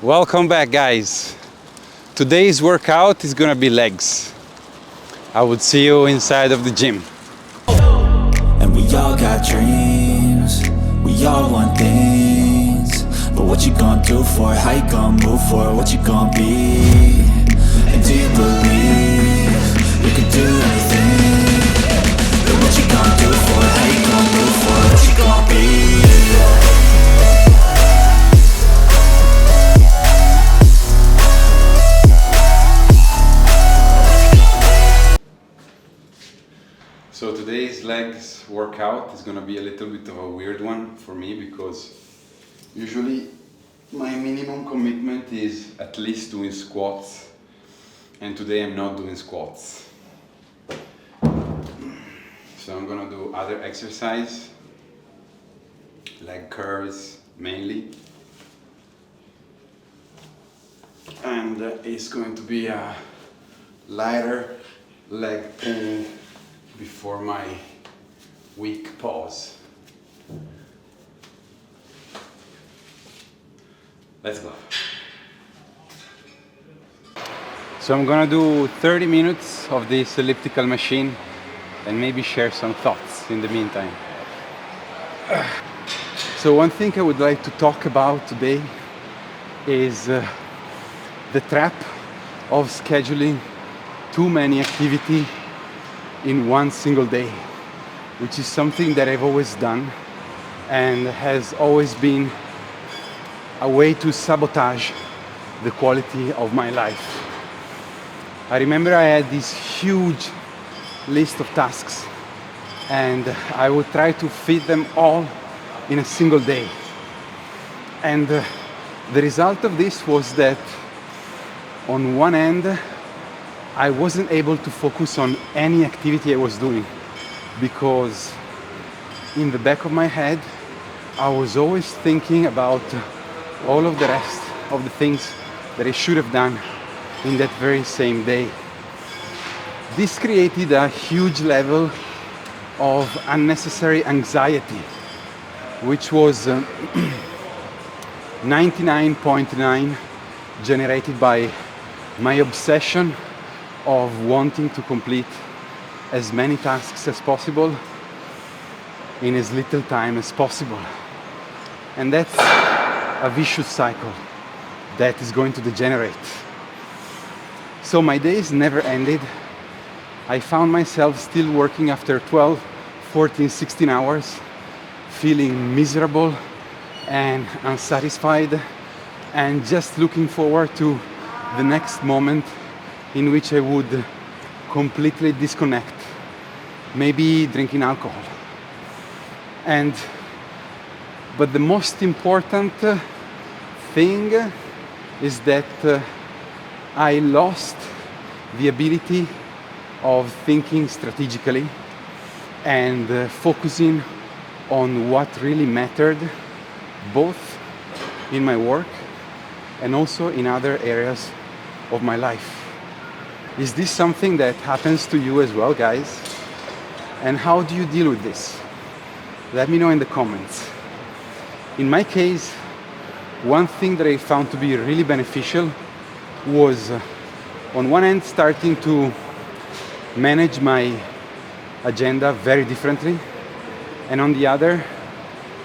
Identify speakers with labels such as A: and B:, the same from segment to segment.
A: Welcome back, guys. Today's workout is gonna be legs. I would see you inside of the gym.
B: And we all got dreams, we all want things. But what you gonna do for it? How you gonna move for it? What you gonna be? And do you believe you can do anything? But what you gonna do for it? How you gonna move for it? What you gonna be?
A: So today's legs workout is gonna be a little bit of a weird one for me because usually my minimum commitment is at least doing squats, and today I'm not doing squats. So I'm gonna do other exercise, leg curls mainly, and it's going to be a lighter leg pull before my week pause. Let's go. So I'm gonna do 30 minutes of this elliptical machine and maybe share some thoughts in the meantime. So one thing I would like to talk about today is the trap of scheduling too many activity in one single day, which is something that I've always done and has always been a way to sabotage the quality of my life. I remember I had this huge list of tasks and I would try to fit them all in a single day. And the result of this was that on one end, I wasn't able to focus on any activity I was doing because in the back of my head, I was always thinking about all of the rest of the things that I should have done in that very same day. This created a huge level of unnecessary anxiety, which was 99.9 generated by my obsession of wanting to complete as many tasks as possible in as little time as possible. And that's a vicious cycle that is going to degenerate. So my days never ended. I found myself still working after 12, 14, 16 hours, feeling miserable and unsatisfied and just looking forward to the next moment in which I would completely disconnect, maybe drinking alcohol. But the most important thing is that I lost the ability of thinking strategically and focusing on what really mattered, both in my work and also in other areas of my life. Is this something that happens to you as well, guys? And how do you deal with this? Let me know in the comments. In my case, one thing that I found to be really beneficial was, on one end, starting to manage my agenda very differently, and on the other,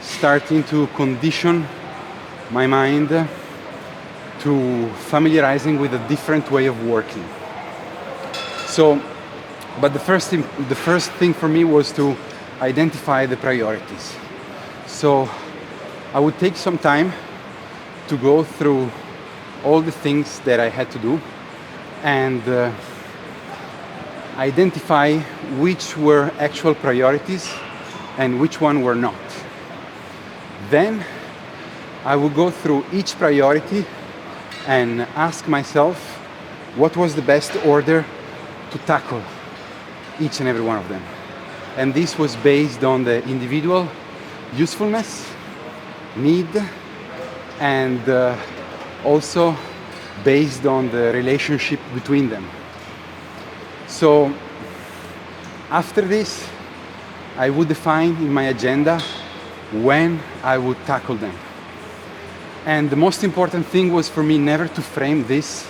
A: starting to condition my mind to familiarizing with a different way of working. So, but the first thing for me was to identify the priorities. So I would take some time to go through all the things that I had to do and identify which were actual priorities and which one were not. Then I would go through each priority and ask myself what was the best order to tackle each and every one of them. And this was based on the individual usefulness, need, and also based on the relationship between them. So after this, I would define in my agenda when I would tackle them. And the most important thing was for me never to frame this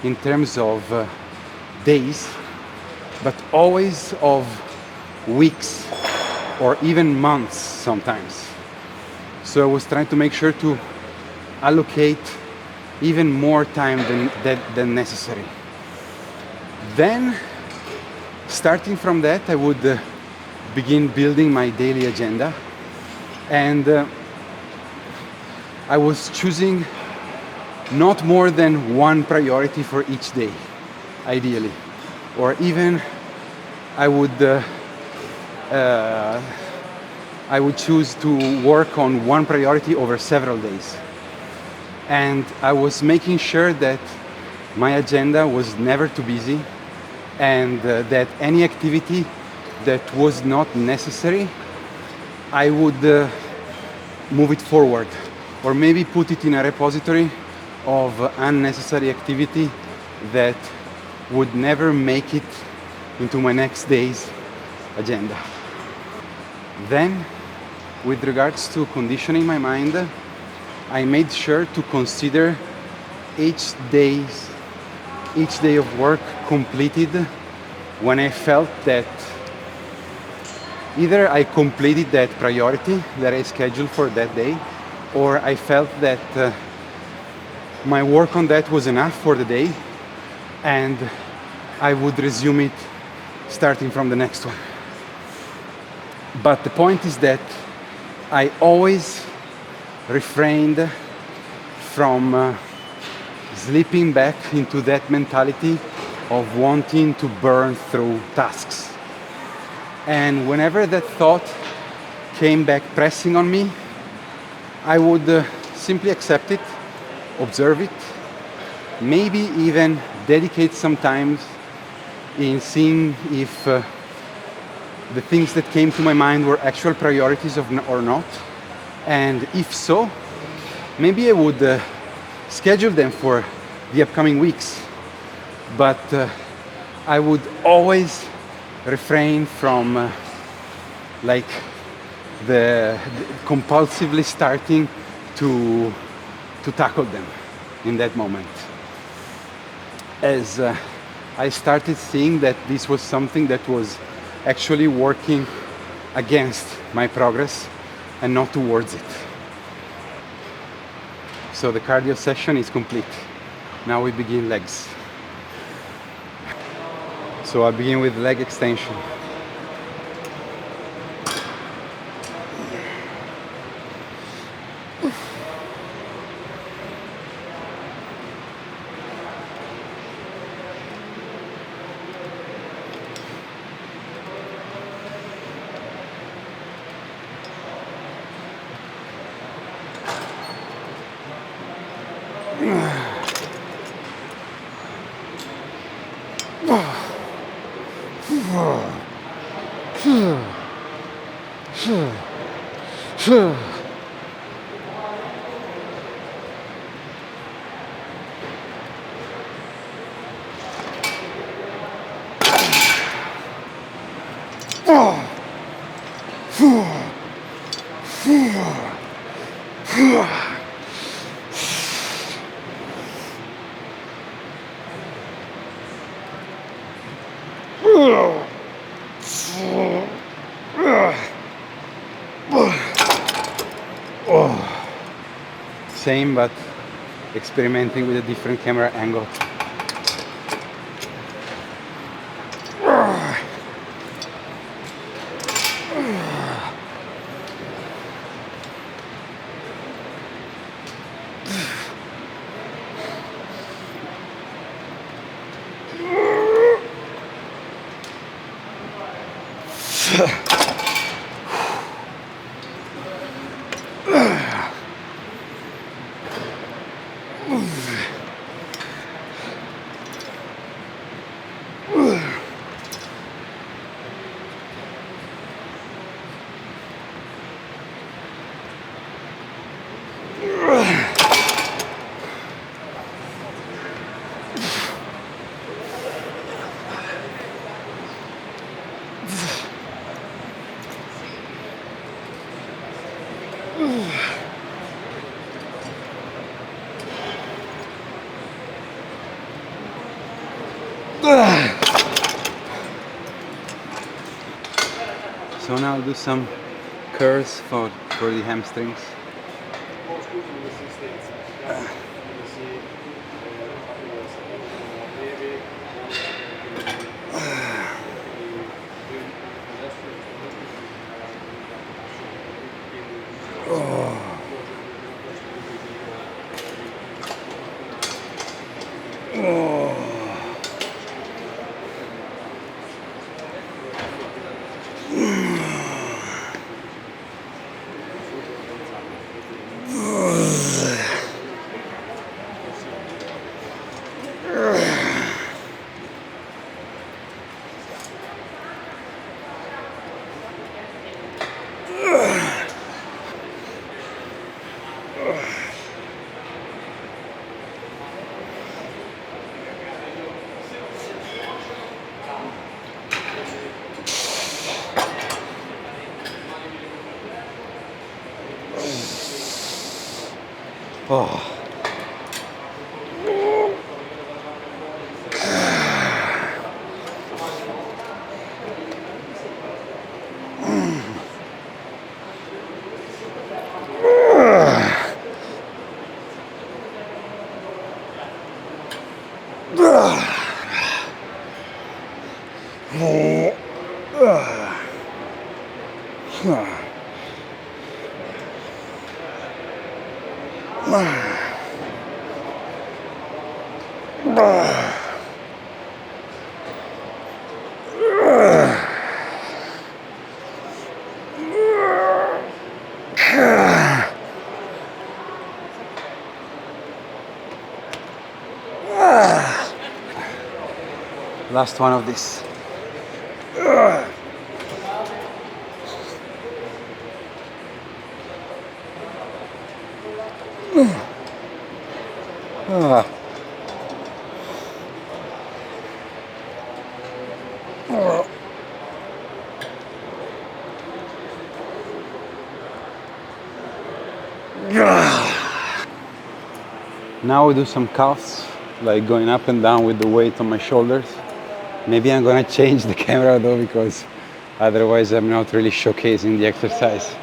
A: in terms of days, but always of weeks or even months sometimes. So I was trying to make sure to allocate even more time than necessary. Then, starting from that, I would begin building my daily agenda, and I was choosing not more than one priority for each day, ideally, or even I would choose to work on one priority over several days. And I was making sure that my agenda was never too busy, and that any activity that was not necessary, I would move it forward, or maybe put it in a repository of unnecessary activity that would never make it into my next day's agenda. Then, with regards to conditioning my mind, I made sure to consider each day of work completed when I felt that either I completed that priority that I scheduled for that day, or I felt that my work on that was enough for the day, and I would resume it starting from the next one. But the point is that I always refrained from slipping back into that mentality of wanting to burn through tasks. And whenever that thought came back pressing on me, I would simply accept it, observe it, maybe even dedicate some time in seeing if the things that came to my mind were actual priorities or not. And if so, maybe I would schedule them for the upcoming weeks. But I would always refrain from the compulsively starting to tackle them in that moment. As I started seeing that this was something that was actually working against my progress and not towards it. So the cardio session is complete. Now we begin legs. So I begin with leg extension. Same, but experimenting with a different camera angle. So now I'll do some curls for the hamstrings. Oh. Last one of this. Now we do some calves, like going up and down with the weight on my shoulders. Maybe I'm gonna change the camera though, because otherwise I'm not really showcasing the exercise.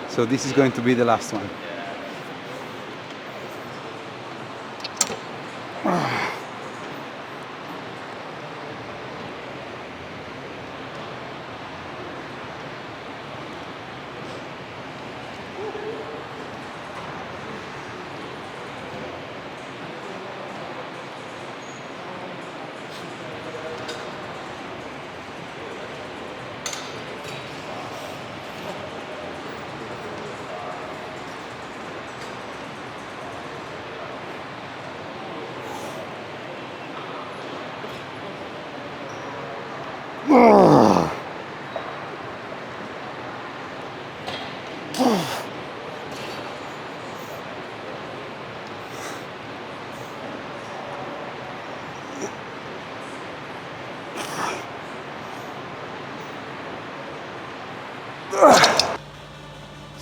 A: So this is going to be the last one.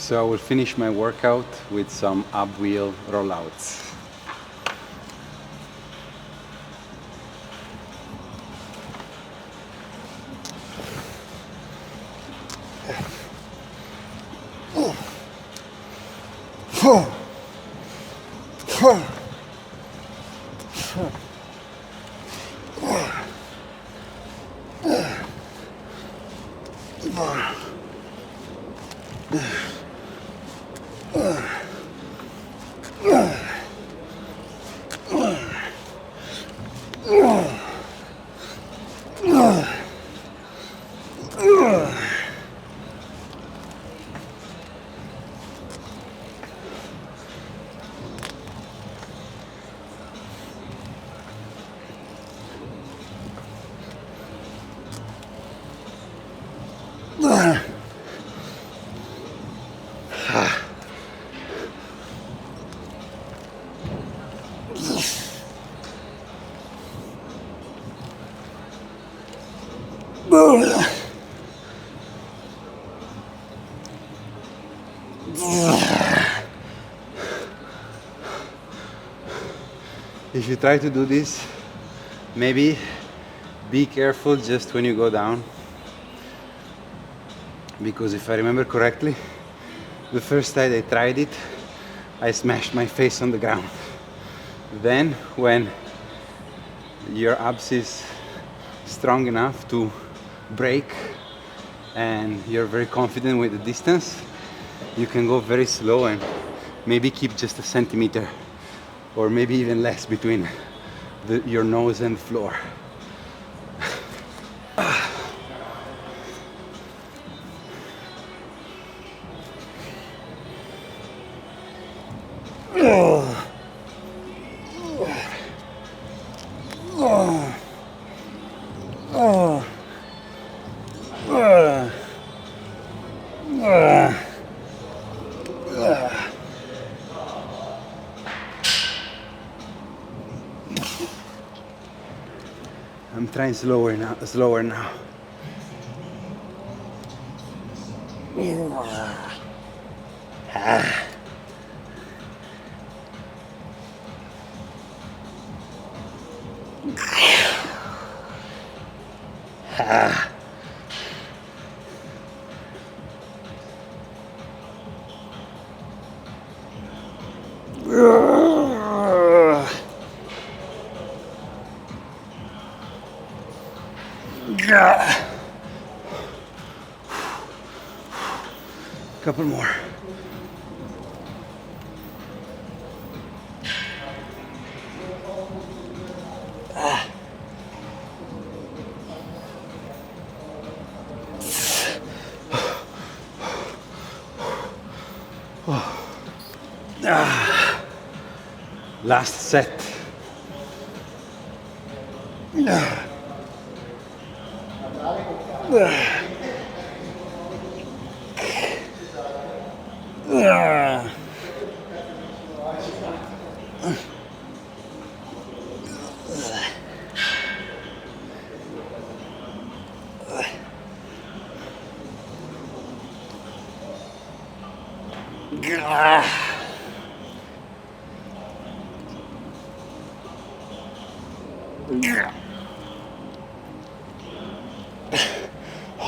A: So I will finish my workout with some ab wheel rollouts. If you try to do this, maybe be careful just when you go down, because if I remember correctly, the first time I tried it, I smashed my face on the ground. Then when your abs is strong enough to break and you're very confident with the distance, you can go very slow and maybe keep just a centimeter or maybe even less between your nose and the floor. I'm trying slower now. Couple more. Last set.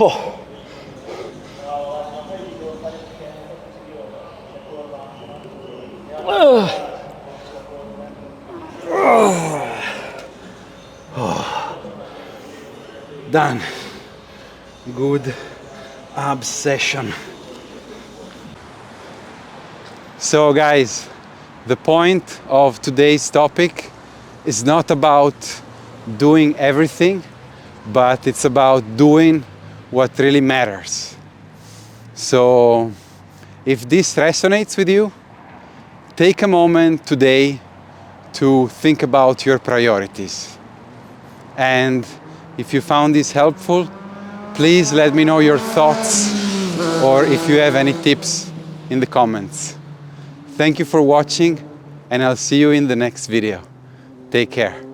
A: Oh. Done. Good abs session. So guys, the point of today's topic is not about doing everything, but it's about doing what really matters. So if this resonates with you, take a moment today to think about your priorities. And if you found this helpful, Please let me know your thoughts or if you have any tips in the comments. Thank you for watching, and I'll see you in the next video. Take care.